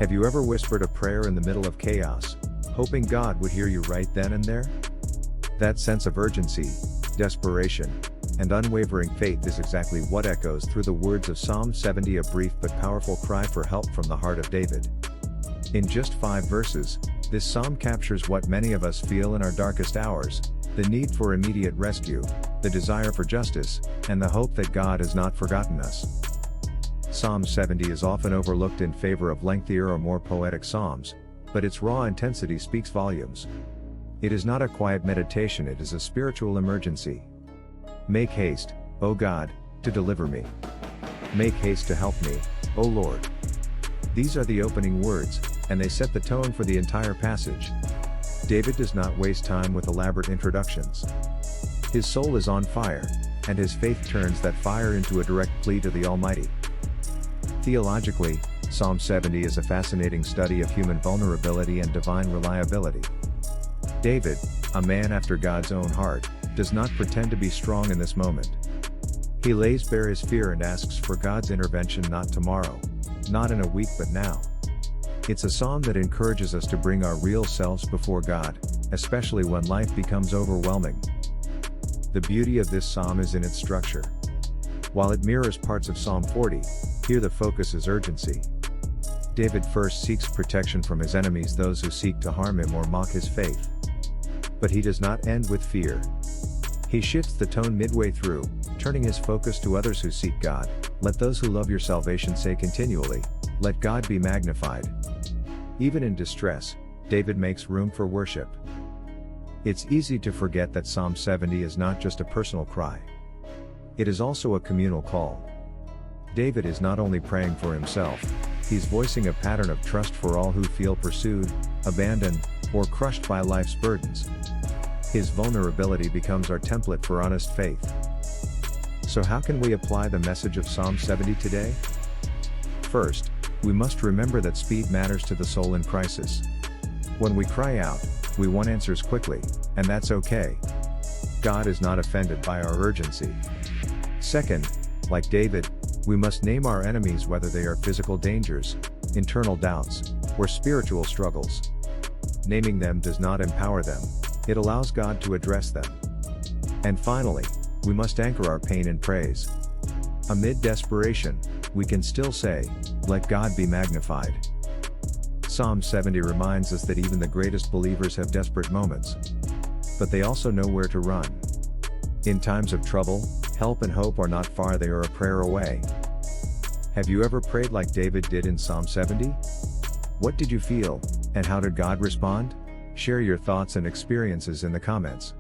Have you ever whispered a prayer in the middle of chaos, hoping God would hear you right then and there? That sense of urgency, desperation, and unwavering faith is exactly what echoes through the words of Psalm 70, a brief but powerful cry for help from the heart of David. In just 5 verses, this psalm captures what many of us feel in our darkest hours: the need for immediate rescue, the desire for justice, and the hope that God has not forgotten us. Psalm 70 is often overlooked in favor of lengthier or more poetic psalms, but its raw intensity speaks volumes. It is not a quiet meditation, it is a spiritual emergency. Make haste, O God, to deliver me. Make haste to help me, O Lord. These are the opening words, and they set the tone for the entire passage. David does not waste time with elaborate introductions. His soul is on fire, and his faith turns that fire into a direct plea to the Almighty. Theologically, Psalm 70 is a fascinating study of human vulnerability and divine reliability. David, a man after God's own heart, does not pretend to be strong in this moment. He lays bare his fear and asks for God's intervention, not tomorrow, not in a week, but now. It's a psalm that encourages us to bring our real selves before God, especially when life becomes overwhelming. The beauty of this psalm is in its structure. While it mirrors parts of Psalm 40, here the focus is urgency. David first seeks protection from his enemies, those who seek to harm him or mock his faith. But he does not end with fear. He shifts the tone midway through, turning his focus to others who seek God. Let those who love your salvation say continually, "Let God be magnified." Even in distress, David makes room for worship. It's easy to forget that Psalm 70 is not just a personal cry. It is also a communal call. David is not only praying for himself, he's voicing a pattern of trust for all who feel pursued, abandoned, or crushed by life's burdens. His vulnerability becomes our template for honest faith. So how can we apply the message of Psalm 70 today? First, we must remember that speed matters to the soul in crisis. When we cry out, we want answers quickly, and that's okay. God is not offended by our urgency. Second, like David, we must name our enemies, whether they are physical dangers, internal doubts, or spiritual struggles. Naming them does not empower them, it allows God to address them. And finally, we must anchor our pain in praise. Amid desperation, we can still say, "Let God be magnified." Psalm 70 reminds us that even the greatest believers have desperate moments. But they also know where to run. In times of trouble, help and hope are not far, they are a prayer away. Have you ever prayed like David did in Psalm 70? What did you feel, and how did God respond? Share your thoughts and experiences in the comments.